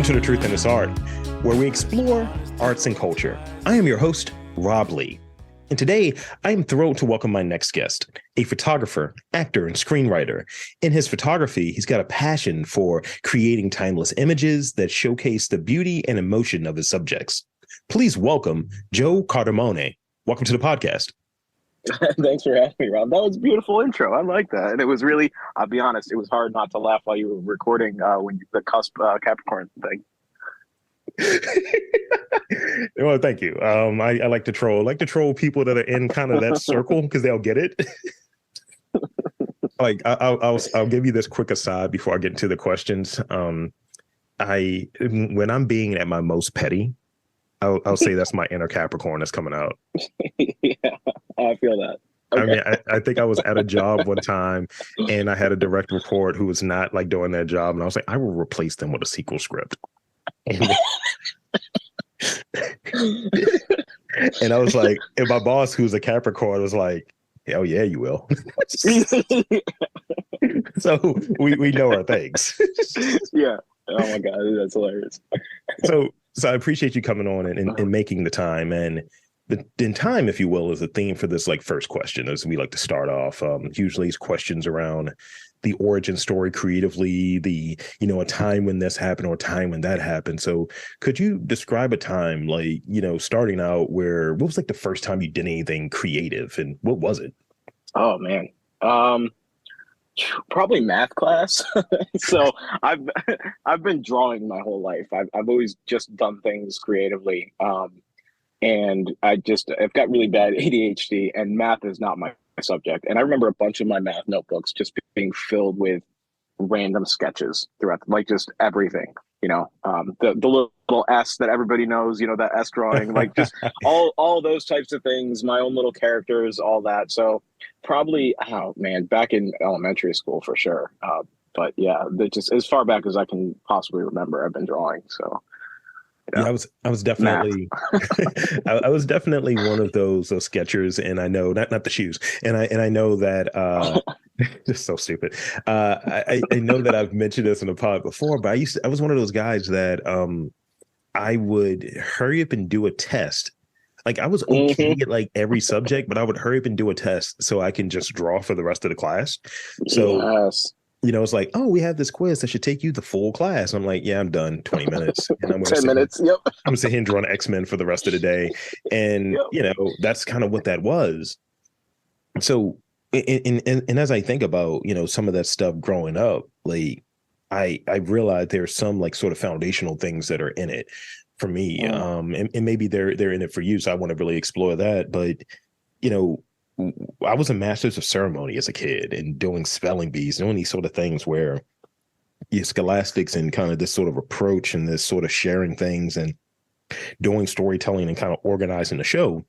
to The Truth in This Art, where we explore arts and culture. I am your host, Rob Lee. And today, I am thrilled to welcome my next guest, a photographer, actor, and screenwriter. In his photography, he's got a passion for creating timeless images that showcase the beauty and emotion of his subjects. Please welcome Joe Cardamone. Welcome to the podcast. Thanks for having me, Rob. That was a beautiful intro. I like that. And it was really, I'll be honest, it was hard not to laugh while you were recording the cusp Capricorn thing. Well, thank you. I like to troll people that are in kind of that circle because they'll get it. Like I'll give you this quick aside before I get into the questions. When I'm being at my most petty, I'll say that's my inner Capricorn that's coming out. Yeah, I feel that. Okay. I mean, I think I was at a job one time and I had a direct report who was not like doing their job. And I was like, I will replace them with a sequel script. And I was like, and my boss, who's a Capricorn, was like, hell yeah, you will. So we know our things. Yeah. Oh my God, that's hilarious. So I appreciate you coming on and making the time. And the time, if you will, is a theme for this like first question, as we like to start off. Usually it's questions around the origin story creatively, a time when this happened or a time when that happened. So could you describe a time like, starting out what was like the first time you did anything creative and what was it? Oh man. Probably math class. So I've been drawing my whole life. I've always just done things creatively. And I've got really bad ADHD, and math is not my subject. And I remember a bunch of my math notebooks just being filled with random sketches throughout, like just everything, the little S that everybody knows, that S drawing, like just all those types of things, my own little characters, all that. So probably, oh man, back in elementary school for sure. But yeah, just as far back as I can possibly remember, I've been drawing. So. Yeah, I was definitely I was definitely one of those sketchers, and I know not the shoes, and I know that just so stupid. I know that I've mentioned this in the pod before, but I was one of those guys that I would hurry up and do a test. Like I was okay at like every subject, but I would hurry up and do a test so I can just draw for the rest of the class. So yes. It's like, oh, we have this quiz that should take you the full class. I'm like, yeah, I'm done. 20 minutes. And I'm 10 minutes. Yep. I'm going to sit here and draw an X-Men for the rest of the day. And, yep. That's kind of what that was. So, and as I think about, some of that stuff growing up, like I realized there's some like sort of foundational things that are in it for me. And maybe they're in it for you. So I want to really explore that. But, I was a master's of ceremony as a kid and doing spelling bees, doing these sort of things where scholastics and kind of this sort of approach and this sort of sharing things and doing storytelling and kind of organizing the show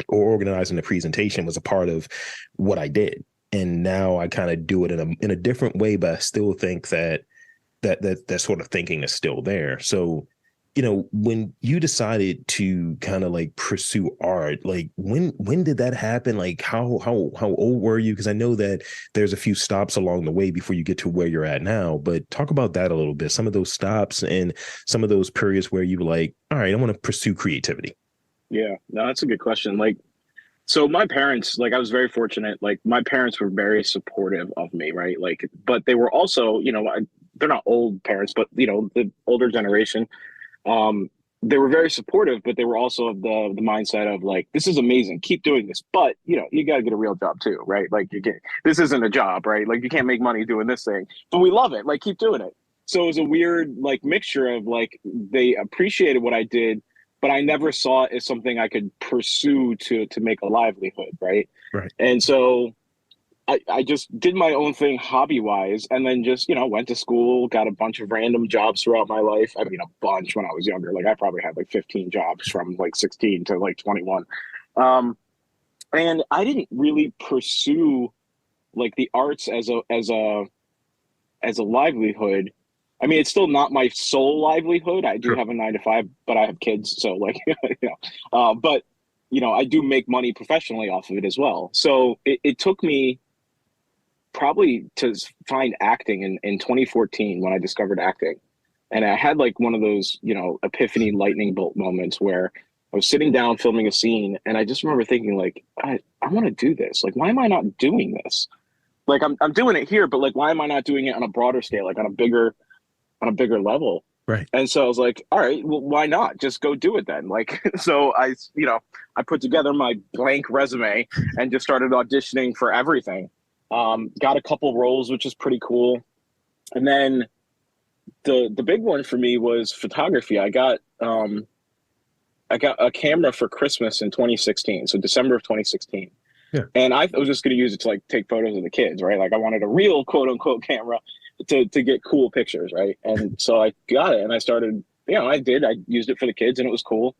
or organizing the presentation was a part of what I did. And now I kind of do it in a different way, but I still think that sort of thinking is still there. So, when you decided to kind of like pursue art, like when did that happen? Like how old were you? Because I know that there's a few stops along the way before you get to where you're at now, but talk about that a little bit. Some of those stops and some of those periods where you were like, all right, I want to pursue creativity. Yeah, no, that's a good question. Like, so my parents, like I was very fortunate, like my parents were very supportive of me, right? Like, but they were also, they're not old parents, but the older generation. They were very supportive, but they were also of the mindset of like, this is amazing, keep doing this, but you got to get a real job too, right? Like this isn't a job, right? Like you can't make money doing this thing, but we love it, like keep doing it. So it was a weird like mixture of like they appreciated what I did, but I never saw it as something I could pursue to make a livelihood, right? Right. And so I just did my own thing hobby wise, and then just, went to school, got a bunch of random jobs throughout my life. I mean, a bunch when I was younger. Like I probably had like 15 jobs from like 16 to like 21. And I didn't really pursue like the arts as a livelihood. I mean, it's still not my sole livelihood. I do have a 9-to-5, but I have kids. So like, but I do make money professionally off of it as well. So it took me probably to find acting in 2014 when I discovered acting. And I had like one of those, epiphany lightning bolt moments where I was sitting down filming a scene, and I just remember thinking like, I want to do this. Like, why am I not doing this? Like, I'm doing it here, but like, why am I not doing it on a broader scale, like on a bigger level? Right. And so I was like, all right, well, why not? Just go do it then. Like, so I put together my blank resume and just started auditioning for everything. Got a couple roles, which is pretty cool. And then the big one for me was photography. I got a camera for Christmas in 2016, so December of 2016. Yeah. And I was just going to use it to like take photos of the kids, right? Like I wanted a real quote unquote camera to get cool pictures, right? And so I got it, and I started. I used it for the kids, and it was cool.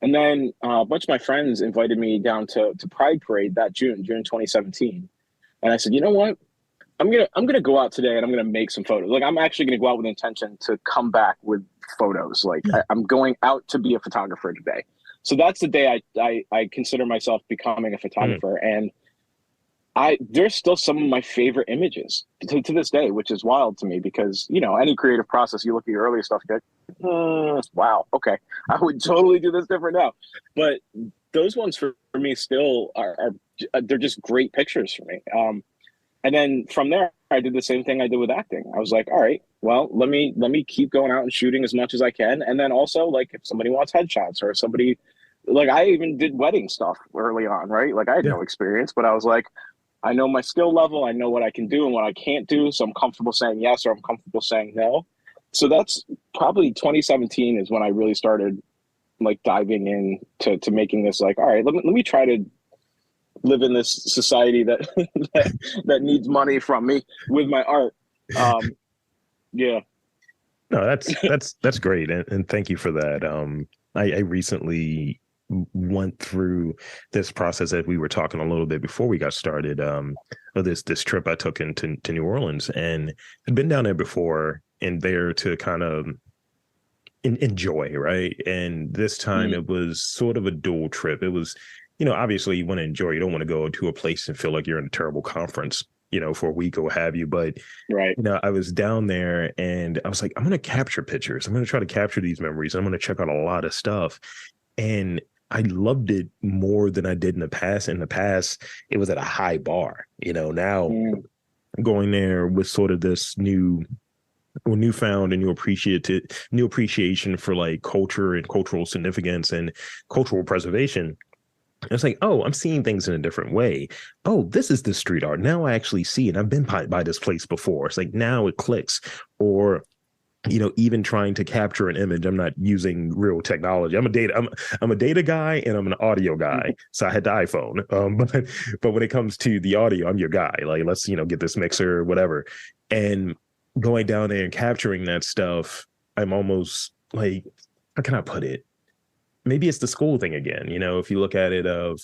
And then a bunch of my friends invited me down to Pride Parade that June 2017, and I said, you know what? I'm gonna go out today, and I'm gonna make some photos. Like I'm actually gonna go out with intention to come back with photos. Like I'm going out to be a photographer today. So that's the day I consider myself becoming a Mm. photographer, and there's still some of my favorite images to this day, which is wild to me because any creative process, you look at your earlier stuff, you go, wow, okay, I would totally do this different now. But those ones for me still are they're just great pictures for me. And then from there, I did the same thing I did with acting. I was like, all right, well, let me keep going out and shooting as much as I can. And then also, like, if somebody wants headshots or somebody, like, I even did wedding stuff early on, right? Like, I had Yeah. no experience, but I was like, I know my skill level, I know what I can do and what I can't do. So I'm comfortable saying yes or I'm comfortable saying no. So that's probably 2017 is when I really started like diving in to making this like, all right, let me try to live in this society that that needs money from me with my art. Um, yeah. No, that's great, and thank you for that. I recently went through this process that we were talking a little bit before we got started. Of this trip I took to New Orleans, and I'd been down there before, and there to kind of enjoy, right? And this time Mm, it was sort of a dual trip. It was, obviously you want to enjoy. You don't want to go to a place and feel like you're in a terrible conference, for a week or what have you. But right. I was down there and I was like, I'm going to capture pictures. I'm going to try to capture these memories. I'm going to check out a lot of stuff. And I loved it more than I did in the past. In the past, it was at a high bar. Now Mm, going there with sort of this newfound and new appreciation for like culture and cultural significance and cultural preservation. It's like, oh, I'm seeing things in a different way. Oh, this is the street art. Now I actually see it. I've been by this place before. It's like now it clicks. Or, even trying to capture an image. I'm not using real technology. I'm a data guy and I'm an audio guy. So I had the iPhone. But when it comes to the audio, I'm your guy. Like, let's, get this mixer, whatever. And going down there and capturing that stuff, I'm almost like, how can I put it? Maybe it's the school thing again. If you look at it of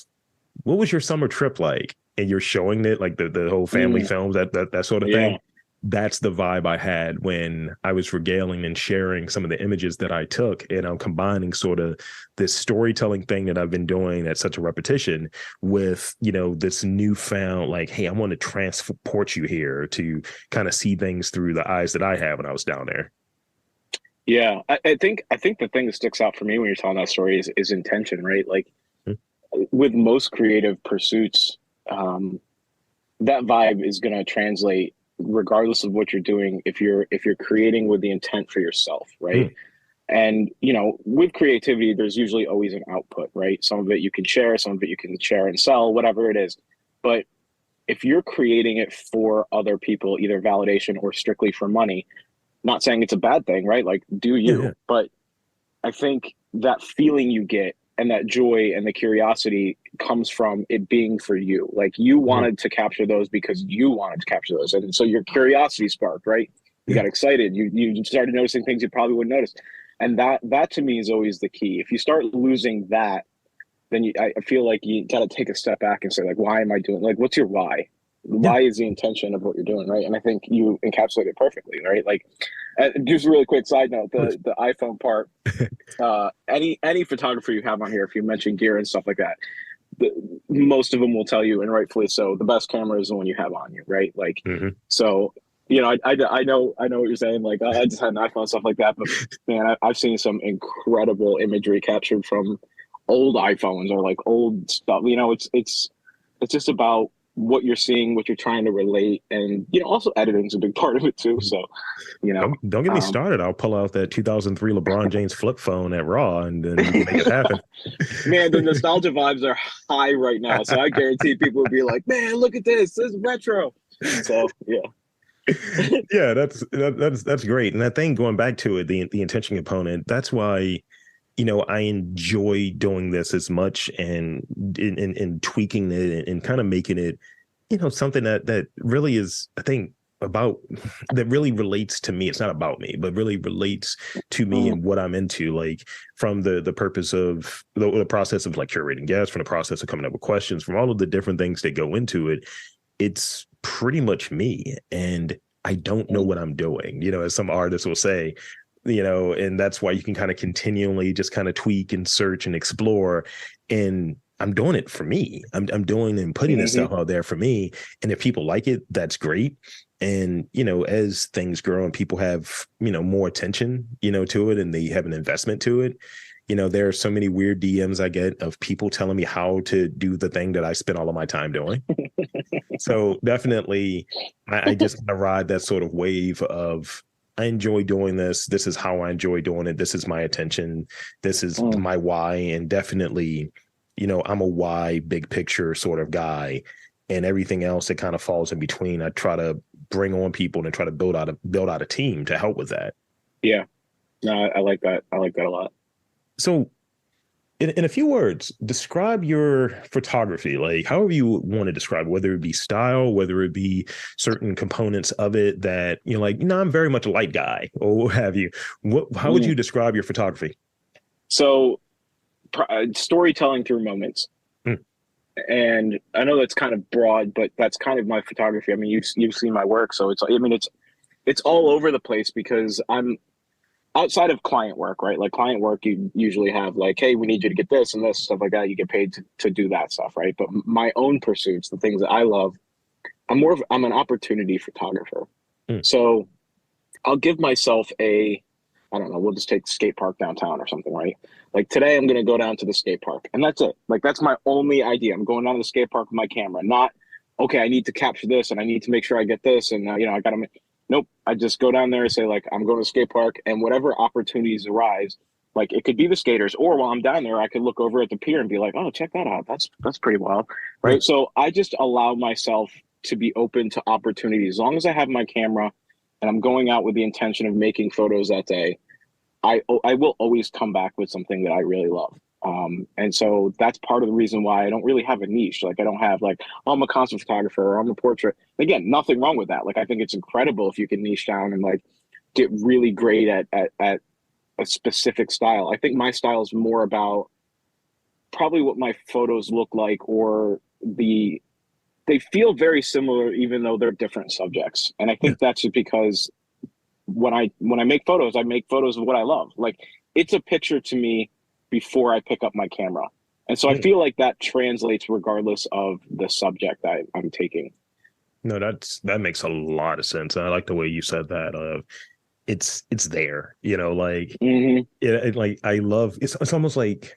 what was your summer trip like, and you're showing it like the whole family mm, films, that sort of yeah. thing. That's the vibe I had when I was regaling and sharing some of the images that I took, and I'm combining sort of this storytelling thing that I've been doing at such a repetition with this newfound like, hey, I want to transport you here to kind of see things through the eyes that I had when I was down there. Yeah. I think the thing that sticks out for me when you're telling that story is intention, right? Like with most creative pursuits, um, that vibe is going to translate regardless of what you're doing if you're creating with the intent for yourself, right? Mm, And with creativity there's usually always an output, right? Some of it you can share, some of it you can share and sell, whatever it is. But if you're creating it for other people, either validation or strictly for money, not saying it's a bad thing, right? Like do yeah, yeah, you, but I think that feeling you get and that joy and the curiosity comes from it being for you. Like you mm, wanted to capture those because you wanted to capture those. And so your curiosity sparked, right? You yeah, got excited. You started noticing things you probably wouldn't notice. And that to me is always the key. If you start losing that, then I feel like you got to take a step back and say, like, why am I doing, like, what's your why? yeah. Why is the intention of what you're doing, right? And I think you encapsulate it perfectly, right? Like, just a really quick side note, Please. the iPhone part, any photographer you have on here, if you mention gear and stuff like that, the, most of them will tell you, and rightfully so, the best camera is the one you have on you, right? Like, Hmm. so I know what you're saying. Like, I just had an iPhone, stuff like that. But man, I've seen some incredible imagery captured from old iPhones or like old stuff. It's just about what you're seeing, what you're trying to relate, and also editing's a big part of it too. So, you know, Don't get me um, started. I'll pull out that 2003 LeBron James flip phone at Raw, and then we can make it happen. man, the nostalgia vibes are high right now. So I guarantee people will be like, "Man, look at this! This is retro." So yeah. Yeah, that's great. And I think going back to it, the intention component, that's why I enjoy doing this as much and tweaking it and kind of making it, something that really is, I think, about that really relates to me. It's not about me, but really relates to me Mm, and what I'm into, like from the purpose of the process of like curating guests, from the process of coming up with questions, from all of the different things that go into it. It's pretty much me. And I don't know mm, what I'm doing, as some artists will say, and that's why you can kind of continually just kind of tweak and search and explore. And I'm doing it for me. I'm doing and putting this hmm stuff out there for me. And if people like it, that's great. And, as things grow and people have, more attention, to it, and they have an investment to it, there are so many weird DMs I get of people telling me how to do the thing that I spent all of my time doing. So definitely, I just kind of ride that sort of wave of I enjoy doing this. This is how I enjoy doing it. This is my attention. This is mm. my why. And definitely, I'm a why big picture sort of guy. And everything else that kind of falls in between, I try to bring on people and try to build out a team to help with that. Yeah, no, I like that. I like that a lot. So in a few words, describe your photography, like however you want to describe it, whether it be style, whether it be certain components of it that, like, I'm very much a light guy or what have you. How would you Mm. describe your photography? So, storytelling through moments. Mm, And I know that's kind of broad, but that's kind of my photography. I mean, you've seen my work, so it's all over the place because I'm outside of client work, right? Like client work, you usually have like, hey, we need you to get this and this stuff like that. You get paid to do that stuff, right? But my own pursuits, the things that I love, I'm an opportunity photographer. mm, So I'll give myself I don't know, we'll just take the skate park downtown or something, right? Like today, I'm going to go down to the skate park and that's it. Like that's my only idea. I'm going down to the skate park with my camera, not, okay, I need to capture this and I need to make sure I get this. And, I got to, nope. I just go down there and say, like, I'm going to the skate park and whatever opportunities arise, like it could be the skaters, or while I'm down there, I could look over at the pier and be like, oh, check that out. That's pretty wild. yeah. Right. So I just allow myself to be open to opportunities as long as I have my camera and I'm going out with the intention of making photos that day. I will always come back with something that I really love. And so that's part of the reason why I don't really have a niche. Like I don't have like, oh, I'm a concert photographer or I'm a portrait. Again, nothing wrong with that. Like I think it's incredible if you can niche down and like get really great at a specific style. I think my style is more about probably what my photos look like or they feel very similar even though they're different subjects. And I Yeah. think that's just because when I make photos of what I love. Like it's a picture to me before I pick up my camera. And so I Yeah. feel like that translates regardless of the subject I'm taking. No, that makes a lot of sense. I like the way you said that. It's there, like Hmm like I love it's almost like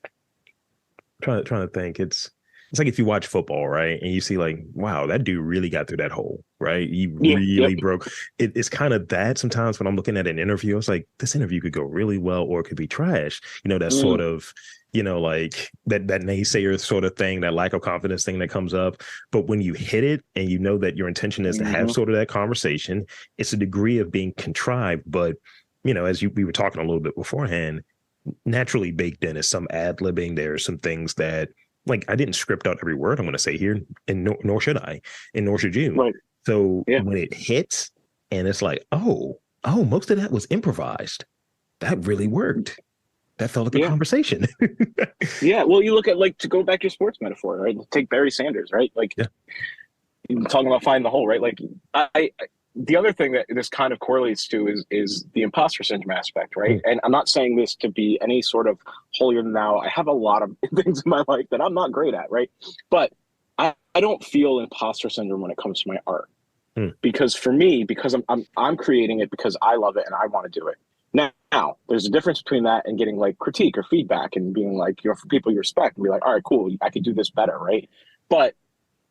trying to think. It's like if you watch football, right? And you see like, wow, that dude really got through that hole, right? He Yeah. Yep. really broke. It's kind of that sometimes when I'm looking at an interview, it's like this interview could go really well or it could be trash. That sort Mm, of, like that naysayer sort of thing, that lack of confidence thing that comes up. But when you hit it and you know that your intention is to have hmm sort of that conversation, it's a degree of being contrived. But, as we were talking a little bit beforehand, naturally baked in is some ad libbing. There are some things that like I didn't script out every word I'm going to say here, and nor should I, and nor should you. Right. So Yeah. when it hits, and it's like, oh, most of that was improvised. That really worked. That felt like a Yeah. conversation. Yeah. Well, you look at like to go back to your sports metaphor, right? Take Barry Sanders, right? Like Yeah. talking about finding the hole, right? Like the other thing that this kind of correlates to is the imposter syndrome aspect, right? Mm, And I'm not saying this to be any sort of holier than thou. I have a lot of things in my life that I'm not great at, right? But I don't feel imposter syndrome when it comes to my art. Hmm. Because for me, because I'm creating it because I love it and I want to do it. Now, there's a difference between that and getting like critique or feedback and being like, you know, for people you respect and be like, all right, cool, I could do this better, right? But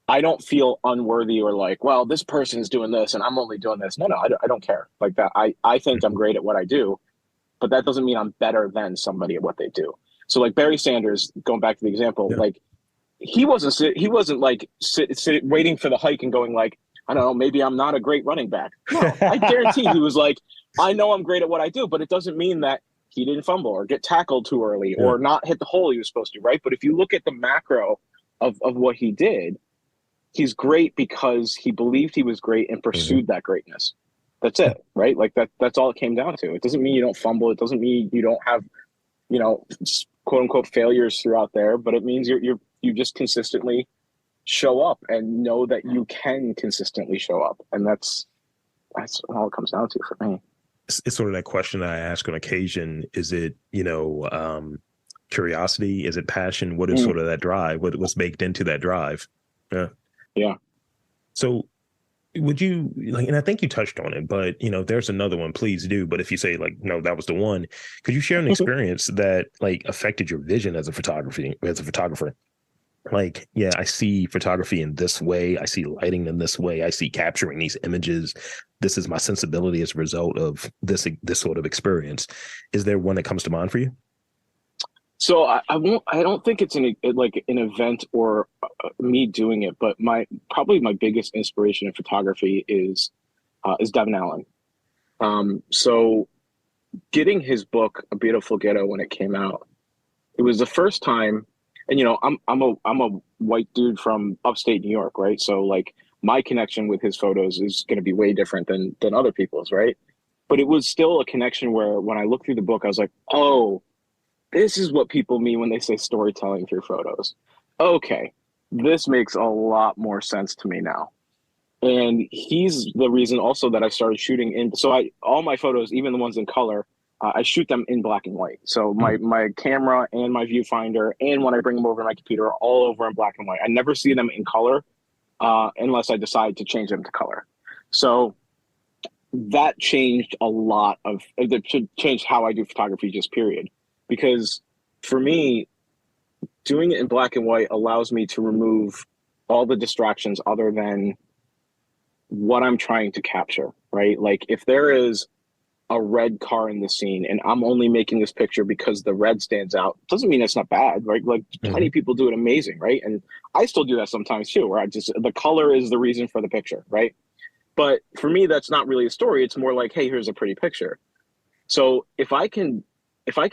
I don't feel unworthy or like, well, this person's doing this and I'm only doing this. No, I don't care like that. I think I'm great at what I do, but that doesn't mean I'm better than somebody at what they do. So like Barry Sanders, going back to the example, Yeah. like he wasn't like waiting for the hike and going like, I don't know, maybe I'm not a great running back. No, I guarantee he was like, I know I'm great at what I do, but it doesn't mean that he didn't fumble or get tackled too early Yeah. or not hit the hole he was supposed to, right? But if you look at the macro of what he did, he's great because he believed he was great and Mhm. pursued that greatness. That's it, right? Like that's all it came down to. It doesn't mean you don't fumble. It doesn't mean you don't have, you know, quote unquote failures throughout there, but it means you just consistently show up and know that you can consistently show up. And that's all it comes down to for me. It's sort of that question that I ask on occasion. Is it, curiosity? Is it passion? What is Mm, sort of that drive? What's baked into that drive? Yeah. yeah. So would you like, and I think you touched on it, but if there's another one, please do. But if you say like, no, that was the one, could you share an experience that like affected your vision as a photographer? Like, yeah, I see photography in this way. I see lighting in this way. I see capturing these images. This is my sensibility as a result of this sort of experience. Is there one that comes to mind for you? So I won't. I don't think it's like an event or me doing it, but probably my biggest inspiration in photography is Devin Allen. So getting his book A Beautiful Ghetto when it came out, it was the first time. And I'm a white dude from upstate New York, right? So like my connection with his photos is going to be way different than other people's, right? But it was still a connection where when I looked through the book, I was like, oh, this is what people mean when they say storytelling through photos. Okay, this makes a lot more sense to me now. And he's the reason also that I started shooting in. So all my photos, even the ones in color, I shoot them in black and white. So Mm. my camera and my viewfinder, and when I bring them over to my computer, are all over in black and white. I never see them in color unless I decide to change them to color. So that changed a lot of it changed how I do photography, just period. Because for me, doing it in black and white allows me to remove all the distractions other than what I'm trying to capture, right? Like if there is a red car in the scene and I'm only making this picture because the red stands out, doesn't mean it's not bad, right? Like plenty Mhm. of people do it amazing, right? And I still do that sometimes too, where the color is the reason for the picture, right? But for me, that's not really a story. It's more like, hey, here's a pretty picture. So if I can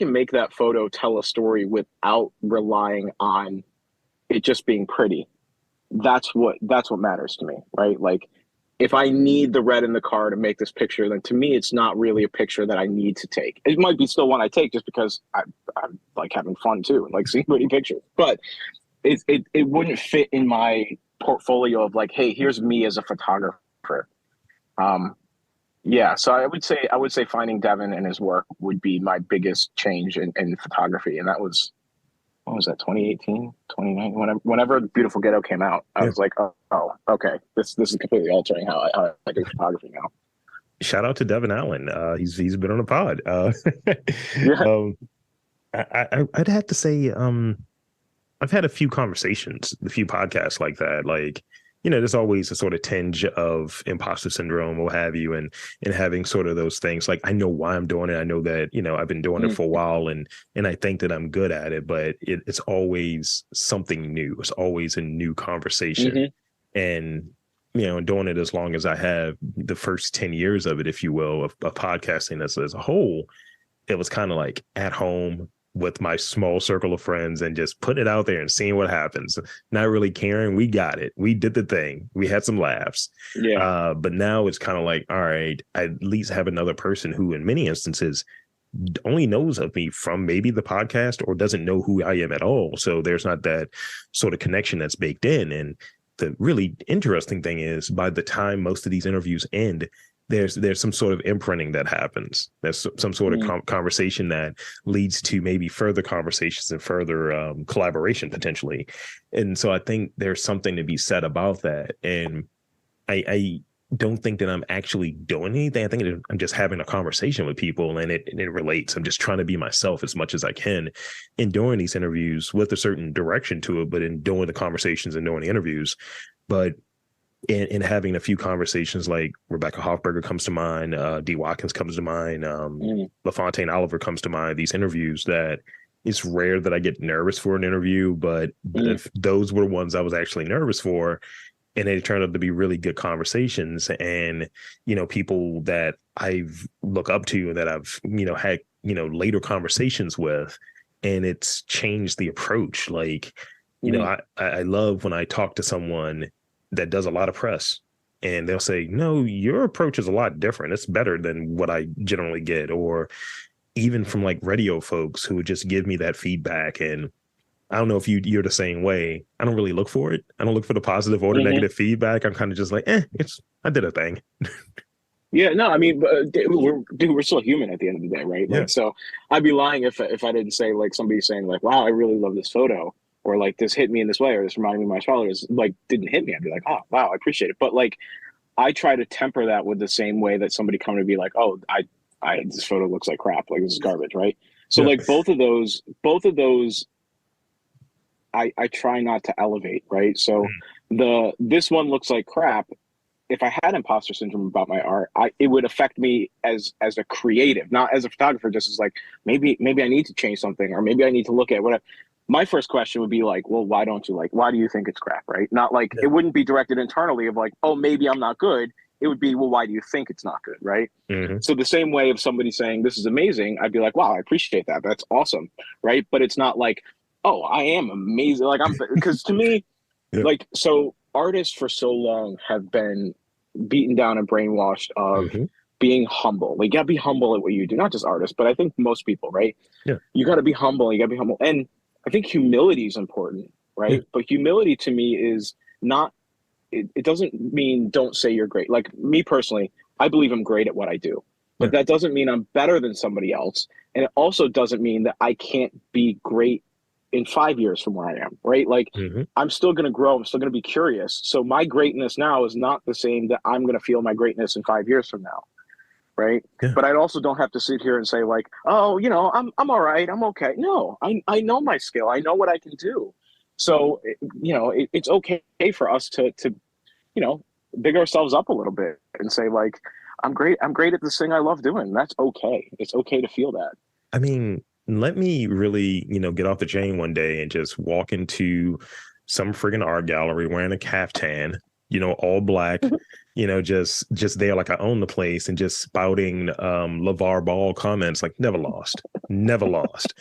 make that photo tell a story without relying on it just being pretty, that's what matters to me, right? Like if I need the red in the car to make this picture, then to me it's not really a picture that I need to take. It might be still one I take just because I'm like having fun too and like seeing pretty pictures, but it wouldn't fit in my portfolio of like, hey, here's me as a photographer. Um, yeah, so I would say finding Devin and his work would be my biggest change in photography, and that was what was that 2018, 2019, whenever Beautiful Ghetto came out. I Yeah. was like, oh, okay, this is completely altering how I do photography now. Shout out to Devin Allen. He's been on the pod. Yeah. Um, I'd have to say, I've had a few conversations, a few podcasts like that. Like, there's always a sort of tinge of imposter syndrome, or what have you, and having sort of those things. Like, I know why I'm doing it. I know that I've been doing it Mm, for a while, and I think that I'm good at it. But it's always something new. It's always a new conversation, mm-hmm. and doing it as long as I have, the first 10 years of it, if you will, of podcasting as a whole, it was kind of like at home with my small circle of friends and just putting it out there and seeing what happens. Not really caring. We got it. We did the thing. We had some laughs. Yeah. But now it's kind of like, all right, I at least have another person who, in many instances, only knows of me from maybe the podcast or doesn't know who I am at all. So there's not that sort of connection that's baked in. And the really interesting thing is, by the time most of these interviews end, there's some sort of imprinting that happens. There's some sort Mm, of conversation that leads to maybe further conversations and further collaboration potentially. And so I think there's something to be said about that. And I don't think that I'm actually doing anything. I think I'm just having a conversation with people, and it relates. I'm just trying to be myself as much as I can in doing these interviews with a certain direction to it, but in doing the conversations and doing the interviews. But in having a few conversations, like Rebecca Hoffberger comes to mind, D. Watkins comes to mind, Mm, LaFontaine Oliver comes to mind, these interviews that it's rare that I get nervous for an interview, but mm, if those were ones I was actually nervous for, and they turned out to be really good conversations, and people that I've look up to and that I've had later conversations with, and it's changed the approach. Like, mm, I love when I talk to someone that does a lot of press, and they'll say, no, your approach is a lot different, it's better than what I generally get. Or even from like radio folks who would just give me that feedback. And I don't know if you're the same way. I don't really look for it. I don't look for the positive or the hmm. negative feedback. I'm kind of just like, I did a thing. Yeah, no, I mean, we're still human at the end of the day, right? Yeah. Like, so I'd be lying if I didn't say like somebody saying like, "Wow, I really love this photo," or like this hit me in this way, or this reminded me of my childhood. Is like didn't hit me. I'd be like, "Oh, wow, I appreciate it." But like, I try to temper that with the same way that somebody come to be like, "Oh, I this photo looks like crap. Like this is garbage," right? So Yeah. like both of those, I try not to elevate, right? So this one looks like crap. If I had imposter syndrome about my art, it would affect me as a creative, not as a photographer. Just as like maybe I need to change something, or maybe I need to look at what. My first question would be like, well, why don't you like? Why do you think it's crap? Right? Not like Yeah. it wouldn't be directed internally of like, oh, maybe I'm not good. It would be, well, why do you think it's not good? Right? Mm-hmm. So the same way of somebody saying this is amazing, I'd be like, wow, I appreciate that. That's awesome, right? But it's not like, oh, I am amazing. Like I'm because to me, Yeah. like so artists for so long have been beaten down and brainwashed of Mm-hmm. being humble. Like you gotta be humble at what you do, not just artists, but I think most people, right? Yeah. You gotta be humble, you gotta be humble. And I think humility is important, Yeah. right? But humility to me is not it doesn't mean don't say you're great. Like me personally, I believe I'm great at what I do. But Yeah. that doesn't mean I'm better than somebody else. And it also doesn't mean that I can't be great in 5 years from where I am, right? Like Mm-hmm. I'm still going to grow. I'm still going to be curious. So my greatness now is not the same that I'm going to feel my greatness in 5 years from now, right? Yeah. But I also don't have to sit here and say like, oh, I'm all right, I'm okay. No, I know my skill. I know what I can do. So it's okay for us to you know, big ourselves up a little bit and say like, I'm great at this thing I love doing. That's okay. It's okay to feel that. I mean, let me really, get off the chain one day and just walk into some friggin' art gallery wearing a caftan, all black, just there like I own the place, and just spouting LeVar Ball comments like never lost, never lost.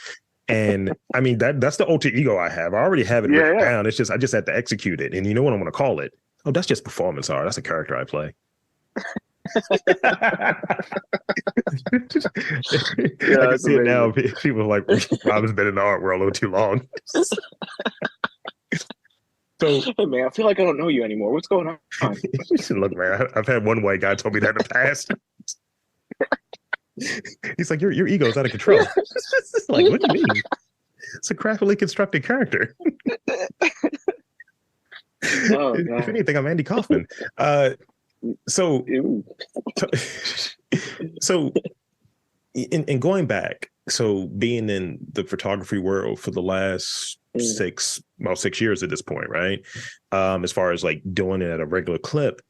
And I mean that's the alter ego I have. I already have it Yeah, written yeah. down. It's just I just have to execute it. And you know what I'm gonna call it? Oh, that's just performance art. That's a character I play. I Yeah, can that's see it now. amazing. People are like, Robin's been in the art world a little too long. So, Hey man, I feel like I don't know you anymore. What's going on? look, man, I've had one white guy told me that in the past. He's like, your ego is out of control. Like, what do you mean? It's a craftily constructed character. Oh If god. anything, I'm Andy Kaufman. So, Ew. so in going back, so being in the photography world for the last Mm, 6 years at this point, right? As far as like doing it at a regular clip,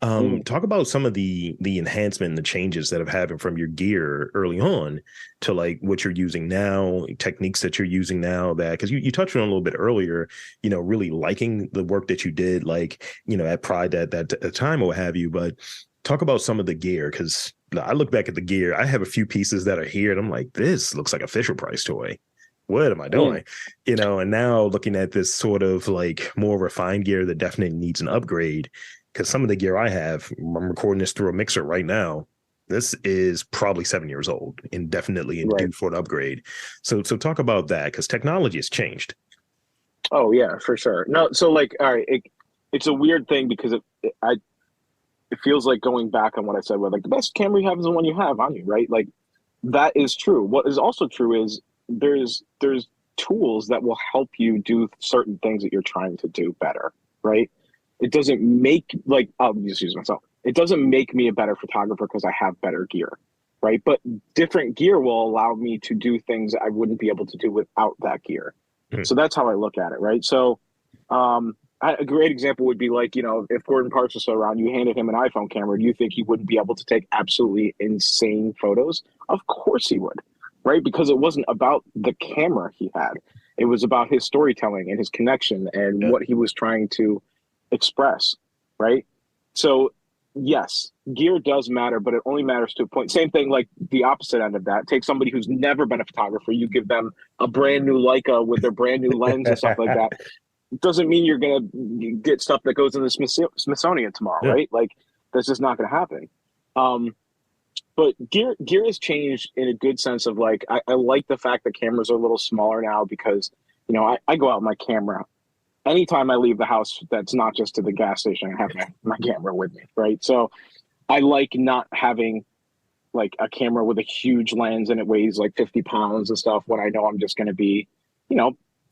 mm. talk about some of the enhancement and the changes that have happened from your gear early on to like what you're using now, techniques that you're using now, that because you touched on a little bit earlier, really liking the work that you did, like, at Pride at that time or what have you. But talk about some of the gear, because I look back at the gear, I have a few pieces that are here and I'm like, this looks like a Fisher Price toy. What am I Mm. doing? And now looking at this sort of like more refined gear that definitely needs an upgrade, because some of the gear I have, I'm recording this through a mixer right now. This is probably 7 years old and definitely in Right. due for an upgrade. So talk about that, because technology has changed. Oh yeah, for sure. No, so like, all right, it's a weird thing because it feels like going back on what I said, where like the best camera you have is the one you have on you, right? Like that is true. What is also true is there's tools that will help you do certain things that you're trying to do better, right? It doesn't make like I'll just use myself. It doesn't make me a better photographer because I have better gear, right? But different gear will allow me to do things I wouldn't be able to do without that gear. Mm. So that's how I look at it, right? So a great example would be like, if Gordon Parks was still around, you handed him an iPhone camera, do you think he wouldn't be able to take absolutely insane photos? Of course he would, right? Because it wasn't about the camera he had. It was about his storytelling and his connection and Yeah. what he was trying to express, right? So yes, gear does matter, but it only matters to a point. Same thing, like the opposite end of that. Take somebody who's never been a photographer, you give them a brand new Leica with their brand new lens and stuff like that. It doesn't mean you're gonna get stuff that goes in the Smithsonian tomorrow, Yeah. right? Like that's just not gonna happen. Um, but gear has changed in a good sense of like I like the fact that cameras are a little smaller now because I go out with my camera anytime I leave the house. That's not just to the gas station. I have my camera with me, right? So I like not having like a camera with a huge lens and it weighs like 50 pounds and stuff when I know I'm just going to be,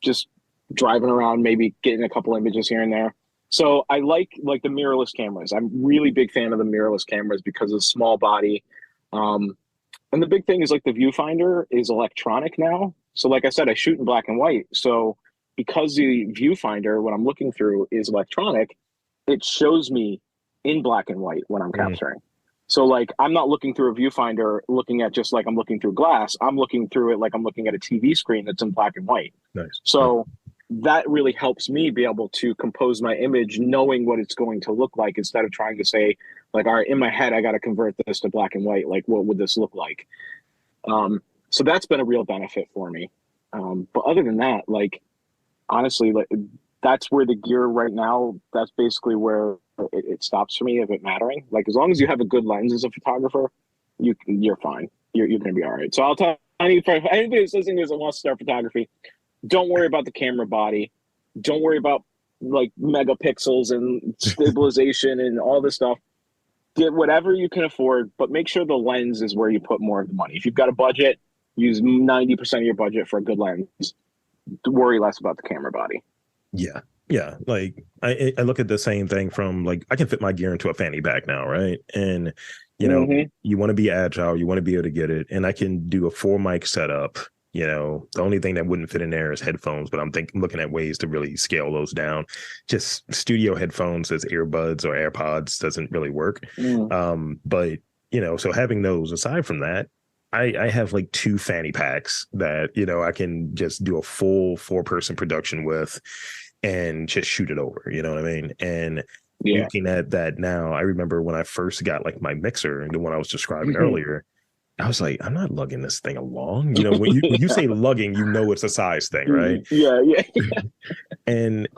just driving around, maybe getting a couple images here and there. So I like the mirrorless cameras. I'm really big fan of the mirrorless cameras because of the small body. Um, and the big thing is like the viewfinder is electronic now. So like I said, I shoot in black and white. So because the viewfinder, when I'm looking through, is electronic, it shows me in black and white when I'm Mm. capturing. So like I'm not looking through a viewfinder looking at just like I'm looking through glass. I'm looking through it like I'm looking at a TV screen that's in black and white. Nice. Nice. So that really helps me be able to compose my image knowing what it's going to look like instead of trying to say like, all right, in my head I got to convert this to black and white. Like what would this look like? So that's been a real benefit for me. But other than that, like honestly, like that's where the gear right now, that's basically where it stops for me of it mattering. Like as long as you have a good lens as a photographer, you're fine. You're gonna be all right. So I'll tell anybody who's listening to this and wants to start photography, don't worry about the camera body. Don't worry about like megapixels and stabilization and all this stuff. Get whatever you can afford, but make sure the lens is where you put more of the money. If you've got a budget, use 90% of your budget for a good lens. Worry less about the camera body. Yeah. Yeah. Like I look at the same thing from like I can fit my gear into a fanny pack now, right? And Mm-hmm. you want to be agile, you want to be able to get it. And I can do a 4 mic setup. The only thing that wouldn't fit in there is headphones, but I'm looking at ways to really scale those down. Just studio headphones as earbuds or AirPods doesn't really work. Mm. But so having those aside from that, I have like 2 fanny packs that, I can just do a full 4-person production with and just shoot it over. You know what I mean? And Yeah. looking at that now, I remember when I first got like my mixer, the one I was describing Mm-hmm. earlier, I was like, I'm not lugging this thing along. When you say lugging, it's a size thing, right? Yeah, yeah. And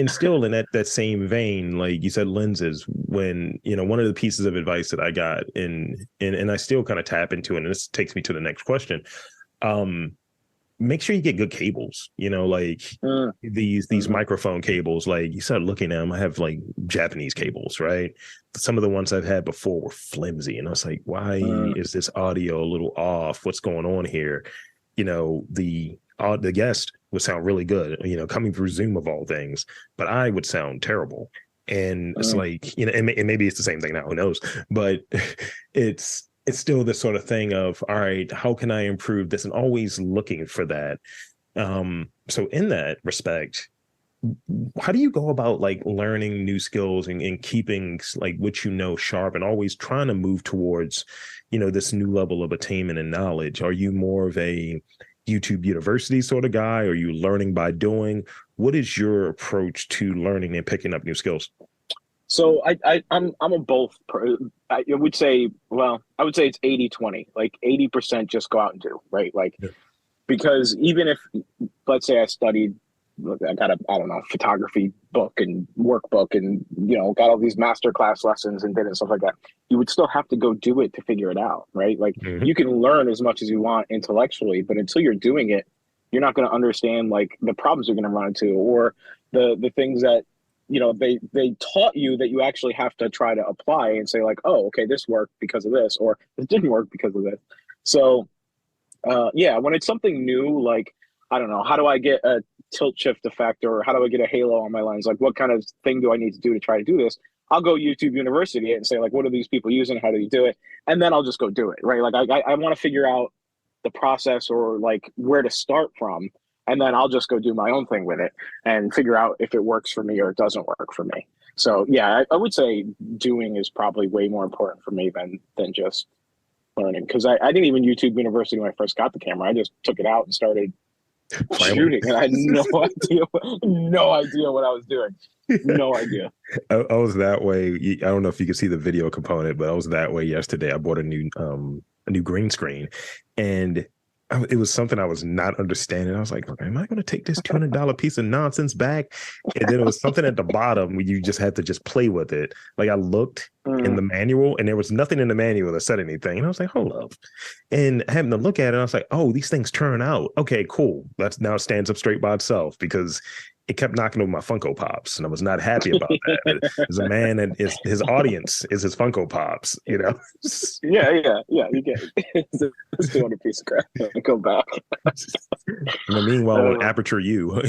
still in that same vein, like you said, lenses. When one of the pieces of advice that I got, and I still kind of tap into it, and this takes me to the next question. Make sure you get good cables. Like these microphone cables. Like you start looking at them, I have like Japanese cables, right? Some of the ones I've had before were flimsy, and I was like, why is this audio a little off? What's going on here? The guest would sound really good, coming through Zoom of all things, but I would sound terrible. And it's like, and maybe it's the same thing now, who knows? But it's still this sort of thing of, all right, how can I improve this? And always looking for that. So in that respect, how do you go about like learning new skills and keeping like what sharp and always trying to move towards, this new level of attainment and knowledge? Are you more of a YouTube University sort of guy? Are you learning by doing? What is your approach to learning and picking up new skills? So I'm a both. I would say, I would say it's 80-20. Like 80% just go out and do, right? Like Yeah. because even if, let's say I studied, I got a, I don't know, photography book and workbook and, got all these masterclass lessons and did it and stuff like that, you would still have to go do it to figure it out, right? Like Mm-hmm. you can learn as much as you want intellectually, but until you're doing it, you're not going to understand like the problems you're going to run into or the things that, they taught you that you actually have to try to apply and say like, oh, okay, this worked because of this, or this didn't work because of this. So yeah, when it's something new, like, I don't know, how do I get a tilt shift effect or how do I get a halo on my lens? Like, what kind of thing do I need to do to try to do this? I'll go YouTube University and say like, what are these people using? How do you do it? And then I'll just go do it, right? Like I want to figure out the process or like where to start from, and then I'll just go do my own thing with it and figure out if it works for me or it doesn't work for me. So yeah, I would say doing is probably way more important for me than just learning, because I didn't even YouTube University when I first got the camera. I just took it out and started shooting, and I had no idea what I was doing. No idea. I was that way. I don't know if you can see the video component, but I was that way yesterday. I bought a new green screen, and it was something I was not understanding. I was like, am I going to take this $200 piece of nonsense back? And then it was something at the bottom where you just had to just play with it. Like I looked in the manual and there was nothing in the manual that said anything. And I was like, hold up. And having to look at it, I was like, oh, these things turn out. Okay, cool. That's now it stands up straight by itself, because it kept knocking over my Funko Pops, and I was not happy about that. As a man, and his audience is his Funko Pops, you know. Yeah. You get it. It's 200 piece of crap. Go back. And meanwhile, on Aperture U.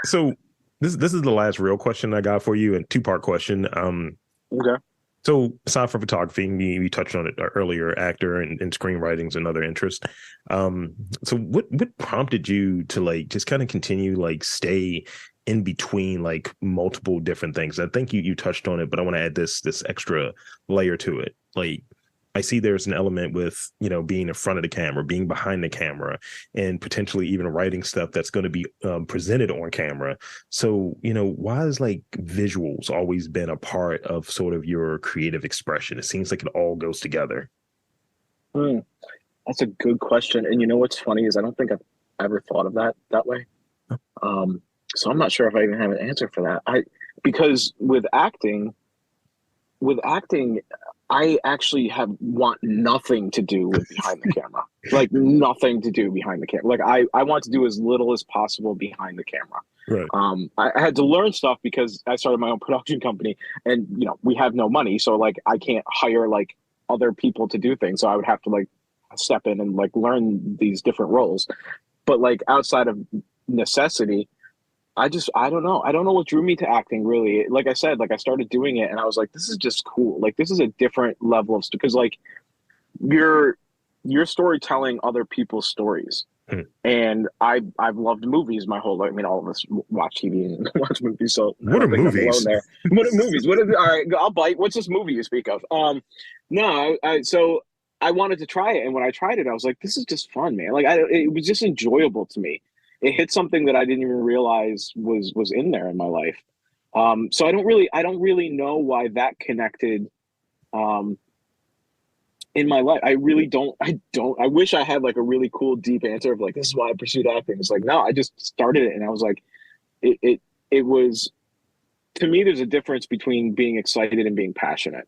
So this is the last real question I got for you, and two-part question. Okay. So aside from photography, we touched on it earlier, actor and screenwriting is another interest. So what prompted you to like just kind of continue like stay in between like multiple different things? I think you touched on it, but I want to add this extra layer to it. Like I see there's an element with, you know, being in front of the camera, being behind the camera, and potentially even writing stuff that's going to be presented on camera. So, you know, why has like visuals always been a part of sort of your creative expression? It seems like it all goes together. That's a good question. And you know what's funny is I don't think I've ever thought of that way. So I'm not sure if I even have an answer for that. Because with acting, I actually want nothing to do with behind the camera. Like nothing to do behind the camera. Like I want to do as little as possible behind the camera. Right. I had to learn stuff because I started my own production company, and you know, we have no money. So like I can't hire like other people to do things. So I would have to like step in and like learn these different roles. But like outside of necessity, I don't know. I don't know what drew me to acting really. Like I said, like I started doing it and I was like, this is just cool. Like this is a different level of, because like you're storytelling other people's stories. And I've loved movies my whole life. I mean, all of us watch TV and watch movies. So what are movies? There. What are movies? All right, I'll bite. What's this movie you speak of? No, so I wanted to try it. And when I tried it, I was like, this is just fun, man. Like it was just enjoyable to me. It hit something that I didn't even realize was in there in my life. So I don't really know why that connected in my life. I really don't. I wish I had like a really cool deep answer of like, this is why I pursued acting. It's like, no, I just started it and I was like, it was, to me, there's a difference between being excited and being passionate,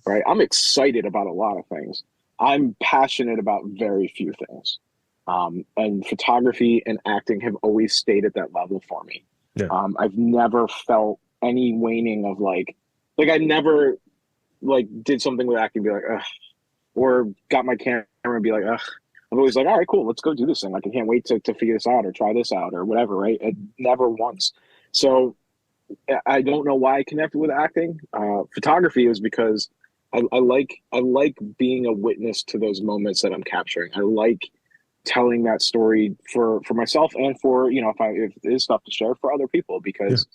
right? I'm excited about a lot of things. I'm passionate about very few things. And photography and acting have always stayed at that level for me. Yeah. I've never felt any waning of like I never like did something with acting and be like, ugh, or got my camera and be like, ugh. I'm always like, all right, cool, let's go do this thing. Like I can't wait to figure this out or try this out or whatever, right? Never once. So I don't know why I connected with acting. Photography is because I like being a witness to those moments that I'm capturing. I like telling that story for myself and for, you know, if there's stuff to share for other people, because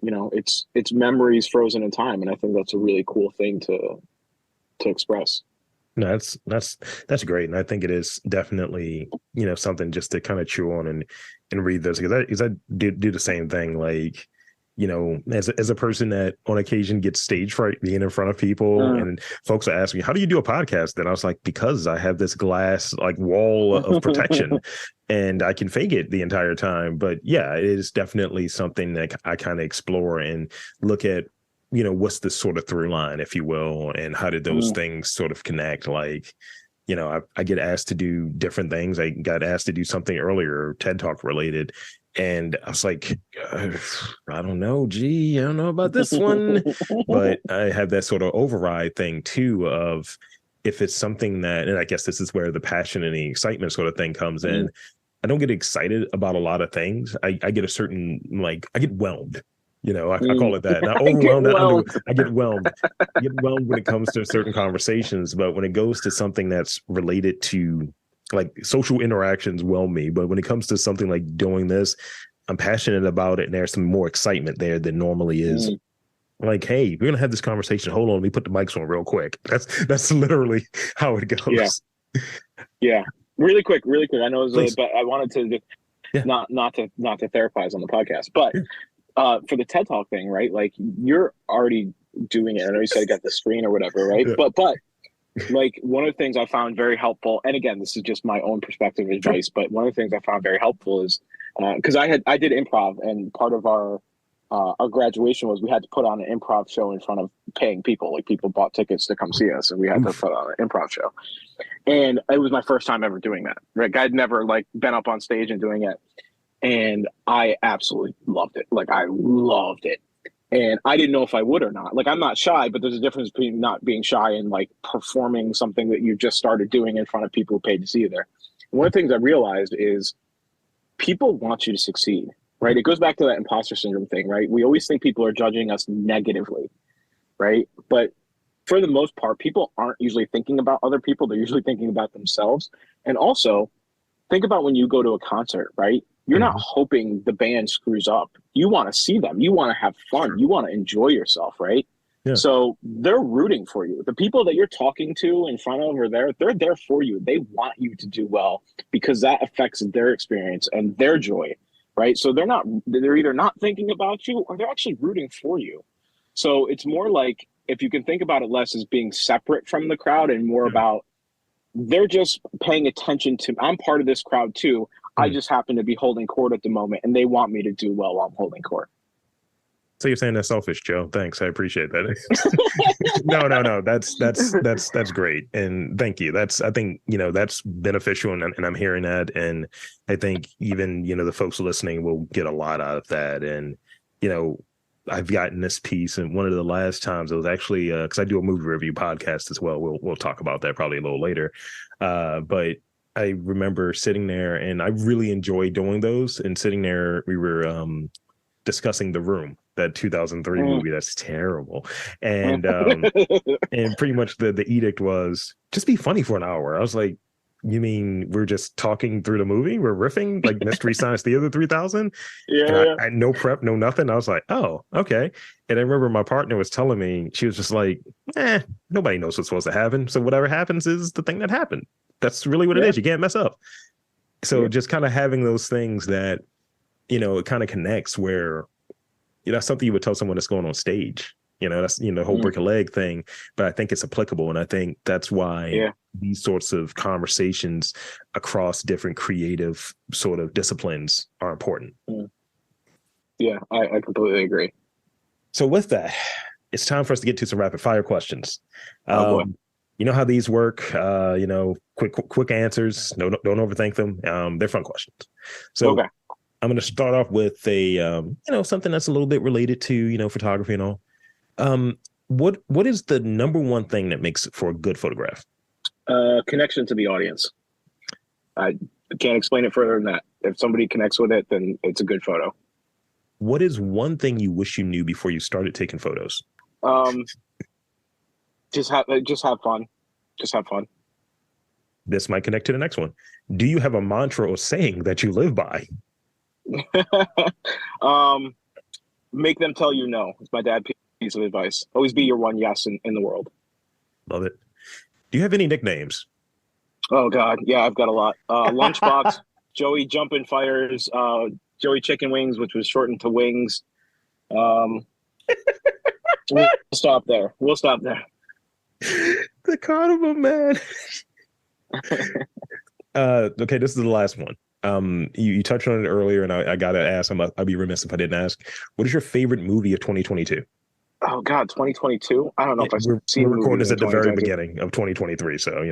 you know, it's memories frozen in time, and I think that's a really cool thing to express. No, that's great, and I think it is definitely, you know, something just to kind of chew on and read this, because I do the same thing. Like, you know, as a person that on occasion gets stage fright being in front of people, and folks are asking me, how do you do a podcast? And I was like, because I have this glass like wall of protection and I can fake it the entire time. But yeah, it is definitely something that I kind of explore and look at, you know, what's the sort of through line, if you will, and how did those things sort of connect? Like, you know, I get asked to do different things. I got asked to do something earlier, TED Talk related. And I was like, I don't know, I don't know about this one. But I have that sort of override thing too of, if it's something that, and I guess this is where the passion and the excitement sort of thing comes in. I don't get excited about a lot of things. I get a certain, like, I get whelmed I call it that. Not Get overwhelmed. well. I get whelmed. I get whelmed when it comes to certain conversations, but when it goes to something that's related to like social interactions, whelm me. But when it comes to something like doing this, I'm passionate about it, and there's some more excitement there than normally is. Like, hey, we're gonna have this conversation. Hold on, let me put the mics on real quick. That's literally how it goes. Yeah. Really quick. I know it was, Please. but I wanted to Yeah. not to therapize on the podcast, but for the TED Talk thing, right? Like you're already doing it. I know you said you got the screen or whatever, right? Yeah. But like one of the things I found very helpful, and again, this is just my own perspective advice, but one of the things I found very helpful is because I did improv, and part of our graduation was we had to put on an improv show in front of paying people. Like people bought tickets to come see us, and we had to put on an improv show. And it was my first time ever doing that. Right, I'd never like been up on stage and doing it, and I absolutely loved it. Like I loved it. And I didn't know if I would or not. Like I'm not shy, but there's a difference between not being shy and like performing something that you just started doing in front of people who paid to see you there. One of the things I realized is people want you to succeed, right? It goes back to that imposter syndrome thing, right? We always think people are judging us negatively, right? But for the most part, people aren't usually thinking about other people. They're usually thinking about themselves. And also, think about when you go to a concert, right? You're not hoping the band screws up. You want to see them. You want to have fun. You want to enjoy yourself, right? Yeah. So they're rooting for you. The people that you're talking to in front of or they're there for you. They want you to do well because that affects their experience and their joy, right? So they're either not thinking about you or they're actually rooting for you. So it's more like if you can think about it less as being separate from the crowd and more about they're just paying attention to, I'm part of this crowd too. I just happen to be holding court at the moment and they want me to do well while I'm holding court. So you're saying that's selfish, Joe. Thanks. I appreciate that. No. That's great. And thank you. I think, that's beneficial and I'm hearing that. And I think even, the folks listening will get a lot out of that. And, I've gotten this piece, and one of the last times it was actually because I do a movie review podcast as well. We'll talk about that probably a little later. But I remember sitting there, and I really enjoy doing those. And sitting there, we were discussing The Room, that 2003 movie that's terrible, and and pretty much the edict was just be funny for an hour. I was like, you mean we're just talking through the movie? We're riffing like Mystery Science Theater 3000? And I no prep, no nothing. I was like, oh, okay. And I remember my partner was telling me, she was just like, nobody knows what's supposed to happen. So whatever happens is the thing that happened. That's really what it is. You can't mess up. So just kind of having those things that, it kind of connects where, that's something you would tell someone that's going on stage. That's, the whole break a leg thing, but I think it's applicable. And I think that's why these sorts of conversations across different creative sort of disciplines are important. Yeah, I completely agree. So with that, it's time for us to get to some rapid fire questions. Boy. You know how these work, quick answers. No, don't overthink them. They're fun questions. So I'm going to start off with a, something that's a little bit related to, photography and all. What is the number one thing that makes it for a good photograph? Connection to the audience. I can't explain it further than that. If somebody connects with it, then it's a good photo. What is one thing you wish you knew before you started taking photos? Just have fun. Just have fun. This might connect to the next one. Do you have a mantra or saying that you live by? Make them tell you no. It's my dad's piece of advice. Always be your one yes in the world. Love it. Do you have any nicknames? Oh God, yeah, I've got a lot. Lunchbox, Joey Jumping Fires, Joey Chicken Wings, which was shortened to Wings. We'll stop there. The Cardamone man. Okay, this is the last one. You touched on it earlier, and I gotta ask. I'd be remiss if I didn't ask. What is your favorite movie of 2022? Oh God, 2022. I don't know if I've seen. We're recording this at the very beginning of 2023, so Oh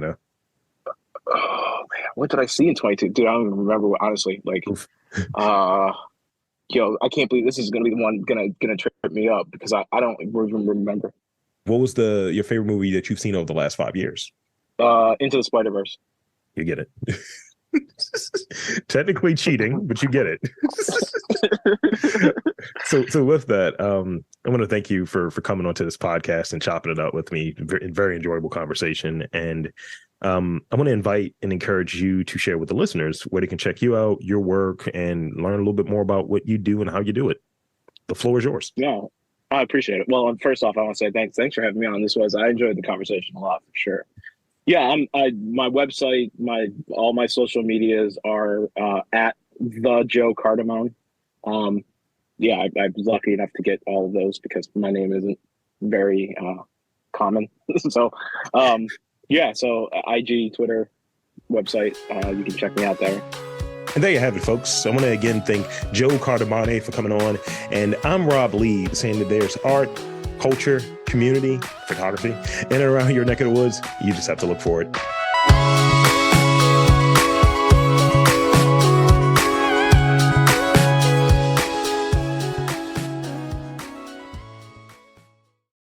man, what did I see in 22? Dude, I don't even remember. Honestly, like, I can't believe this is gonna be the one gonna trip me up because I don't even remember. What was your favorite movie that you've seen over the last 5 years? Into the Spider-Verse. You get it. Technically cheating, but you get it. So with that, I want to thank you for coming onto this podcast and chopping it up with me. Very enjoyable conversation. And I want to invite and encourage you to share with the listeners where they can check you out, your work, and learn a little bit more about what you do and how you do it. The floor is yours. Yeah, I appreciate it. Well, first off, I want to say thanks for having me on. I enjoyed the conversation a lot for sure. Yeah, my website, all my social medias are at the Joe Cardamone. Yeah, I'm lucky enough to get all of those because my name isn't very common. So, yeah, so IG, Twitter, website, you can check me out there. And there you have it, folks. I want to again thank Joe Cardamone for coming on. And I'm Rob Lee, saying that there's art, culture, community, photography, in and around your neck of the woods. You just have to look for it.